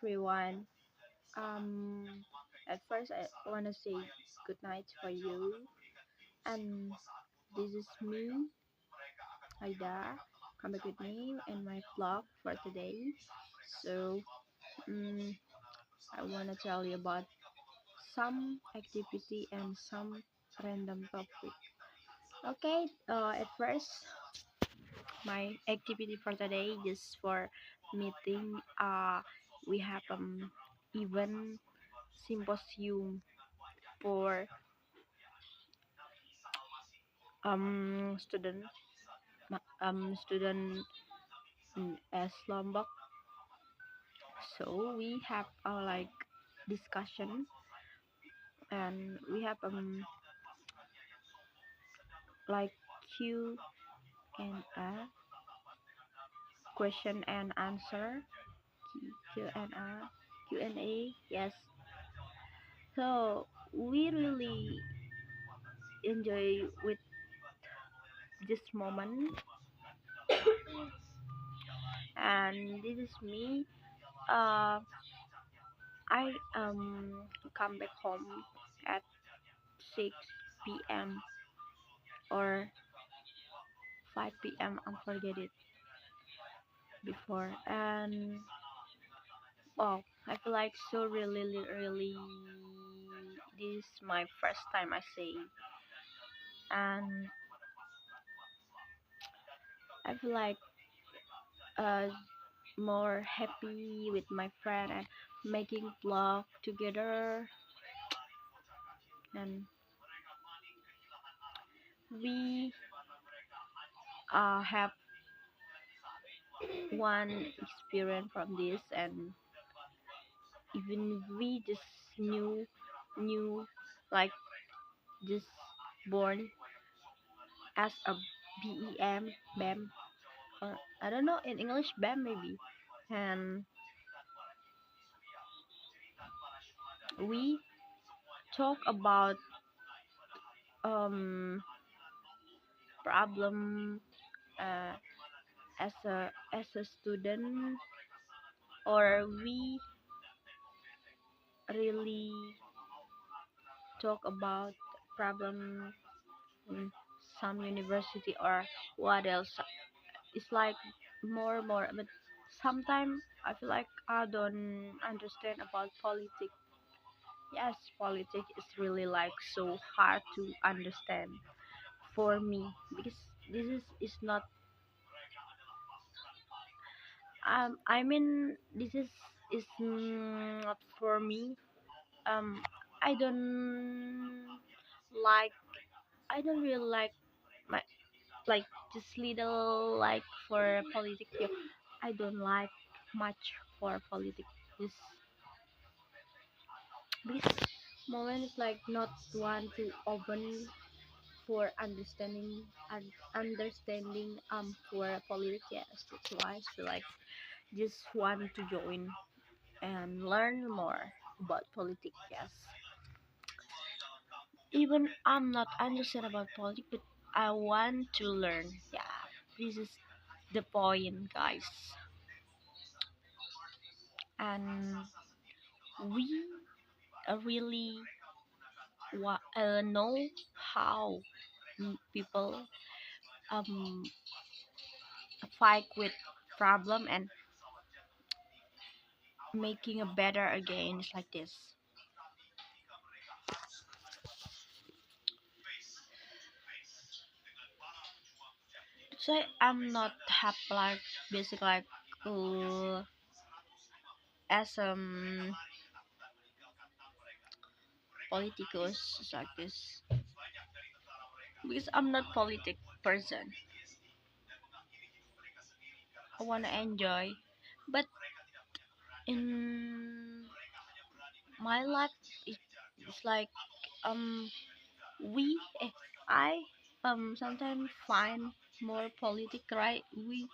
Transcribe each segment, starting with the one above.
everyone. Um, at first, I want to say good night for you, and this is me, Aida. Come back with me in my vlog for today. So, um, I want to tell you about some activity and some random topic. Okay, at first, my activity for today is for meeting. We have event symposium for student student in S Lombok. So we have like discussion, and we have like Q and A, question and answer, Q and A, Q&A. Yes. So we really enjoy with this moment, and this is me. Uh, I come back home at 6 p.m. or 5 p.m. I forget it before, and wow, I feel like so really this is my first time I say, and I feel like uh more happy with my friend and making vlog together, and we have one experience from this, and even we just new like just born as a BEM, or I don't know in English BEM maybe, and we talk about um problem uh, as a student, or we really talk about problem in some university or what else. It's like more, but sometimes I feel like I don't understand about politics. Yes, politics is really like so hard to understand for me, because this is not I mean this is not for me. um I don't like I don't really my like just little like for politics. I don't like much for politics. This moment is like not one to open for understanding for politics. Yes, that's why I feel like just want to join and learn more about politics. Yes, even I'm not understand about politics, but I want to learn. Yeah, this is the point, guys. And we really know how people um fight with problem and making a better again. It's like this. So I'm not have like basic like uh, as politicos like this, because I'm not politic person. I wanna enjoy, but in my life it's like um we I sometimes find more politic, right? We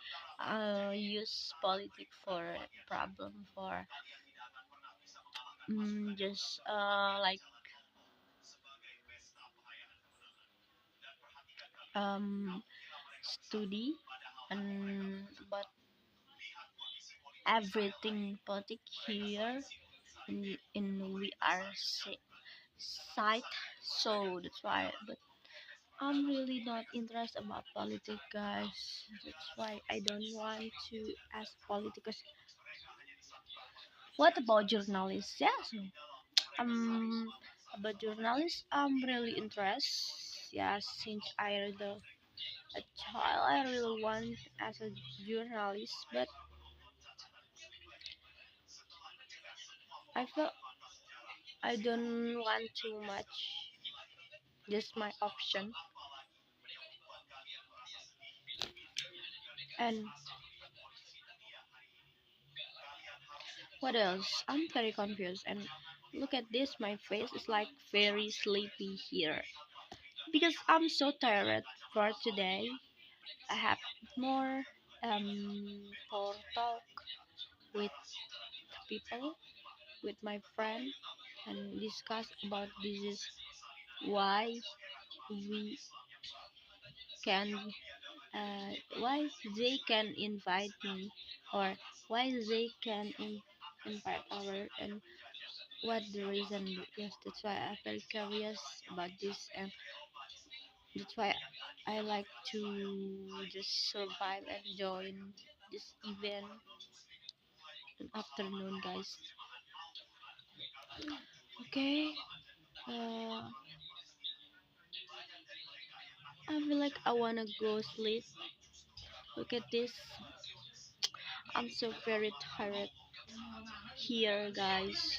use politic for problem for just like um study, and but everything politic here in we are site, so that's why. But I'm really not interested about politics, guys. That's why I don't want to ask politics. What about journalists? Yes, about journalists, I'm really interested. Yeah, since I was a child, I really want as a journalist, but I feel I don't want too much. Just my option. And what else? I'm very confused. And look at this, my face is like very sleepy here because I'm so tired for today. I have more for talk with people, with my friend, and discuss about this is why we can why they can invite me, or why they can invite our, and what the reason. Yes, that's why I'm very curious about this, and that's why I like to just survive and join this event in afternoon, guys. Okay, uh, I feel like I wanna go sleep. Look at this, I'm so very tired here, guys.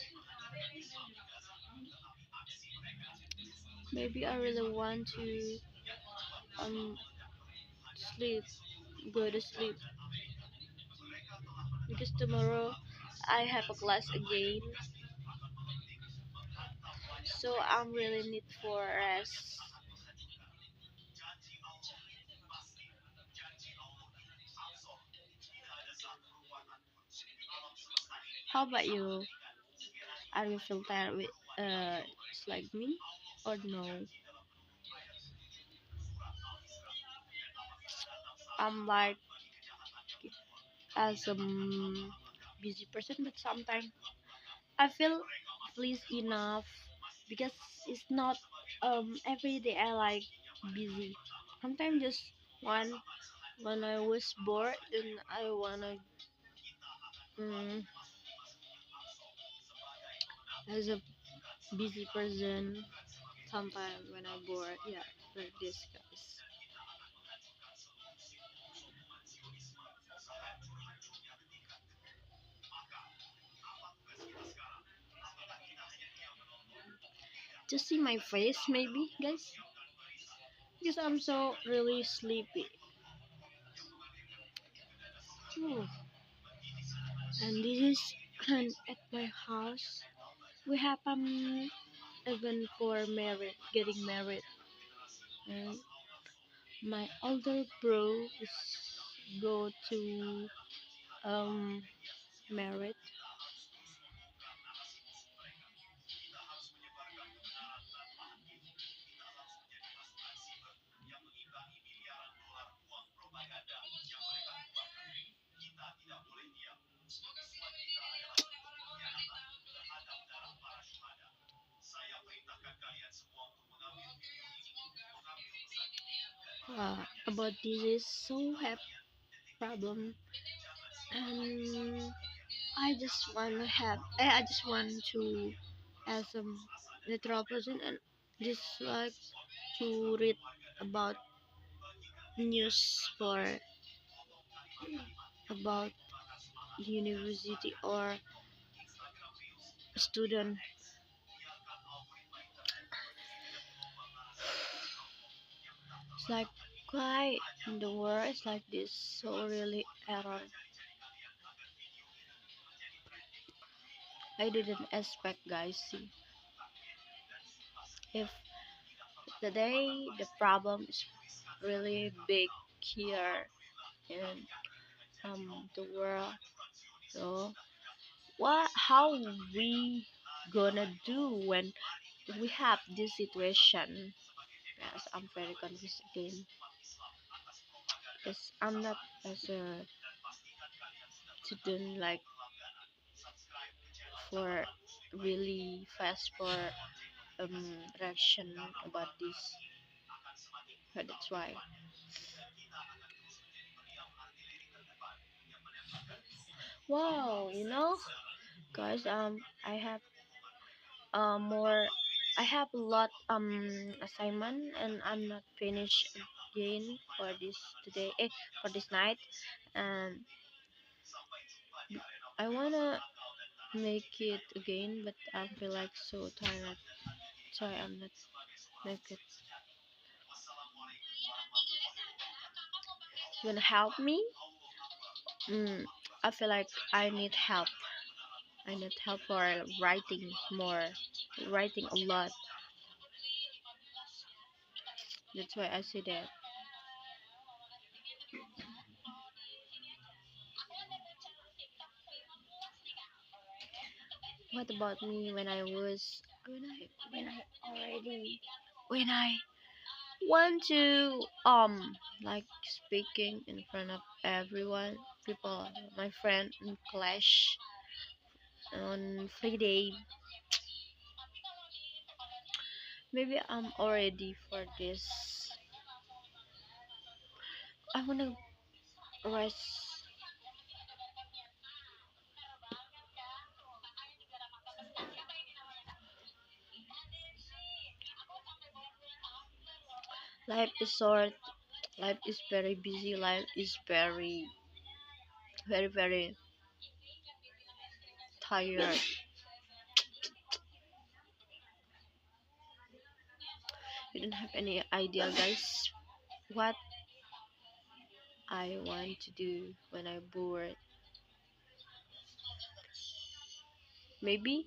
Maybe I really want to um sleep, go to sleep, because tomorrow I have a class again, so I'm really need for rest. How about you? Are you feel tired with just like me, or no? I'm like as a busy person, but sometimes I feel pleased enough because it's not every day I like busy. Sometimes just one when I was bored and I wanna um, as a busy person. Sometimes when I'm bored, yeah, like this, guys. Just see my face, maybe, guys, because I'm so really sleepy. Ooh. And this is and at my house. We have event for married, getting married, and my older bro is go to um married. About this is so have problem, and I just want to as a literal person, and just like to read about news for about university or student. It's like why in the world is like this, so really error. I didn't expect, guys. See, if the day the problem is really big here in the world, so what how we gonna do when we have this situation? Yes, I'm very confused again because I'm not as a to do like for really fast for reaction about this. But that's why. Wow, guys, I have more. I have a lot assignment and I'm not finished again for this today. For this night. Um, I wanna make it again, but I feel like so tired, so I'm not make it. You wanna help me? Mm, I feel like I need help. I need help for writing more, writing a lot. That's why I say that. What about me when I want to like speaking in front of everyone, people, my friend in clash on free day. Maybe I'm already for this. I wanna rest. Life is short. Life is very busy. Life is very, very, very tired. You don't have any idea, guys, what I want to do when I'm bored. Maybe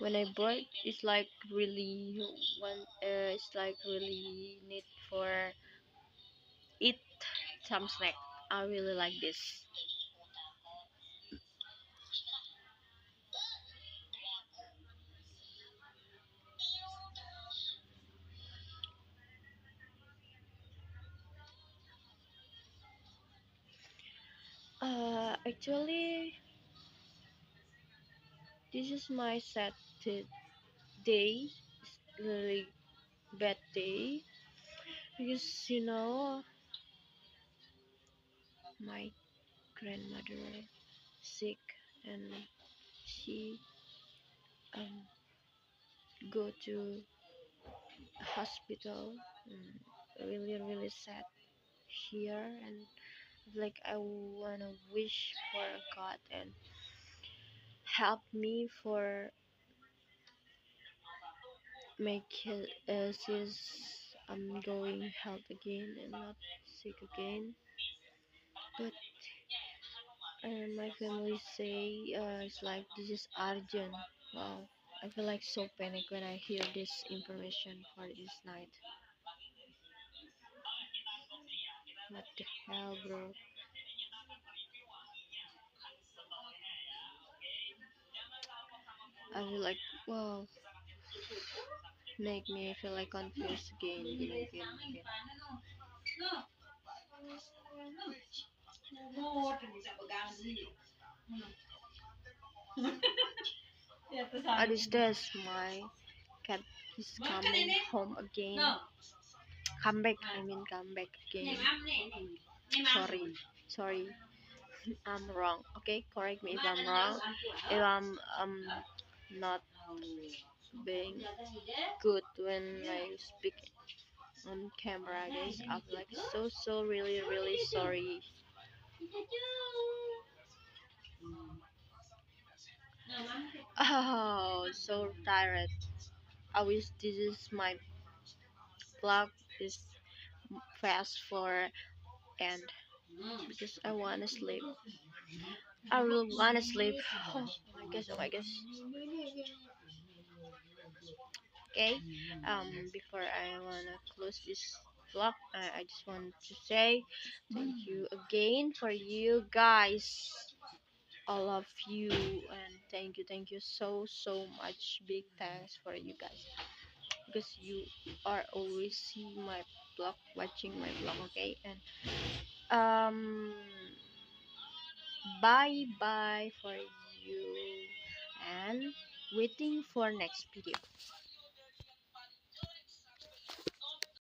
when I bored, it's like really it's like really need for eat some snack. I really like this. Actually, this is my sad day. It's really bad day because my grandmother sick and she um go to hospital. Really really sad here, and like I wanna wish for God and help me for make his going health again and not sick again. But my family say it's like this is urgent. Wow, I feel like so panic when I hear this information for this night. What the hell, bro? I feel like wow, make me feel like confused again. At this test, my cat is coming home again. Come back, I mean come back again. Sorry, I'm wrong. Okay, correct me if I'm wrong. If I'm not being good when I speak on camera, guys. I'm like so really sorry. Oh, so tired. I wish this is my vlog is fast for end because I wanna sleep. I really wanna sleep. Oh my gosh. Okay. Before I wanna close this vlog, I just want to say thank you again for you guys. All of you, and thank you so much. Big thanks for you guys because you are always see my blog, watching my blog. Okay, and um bye bye for you and waiting for next video.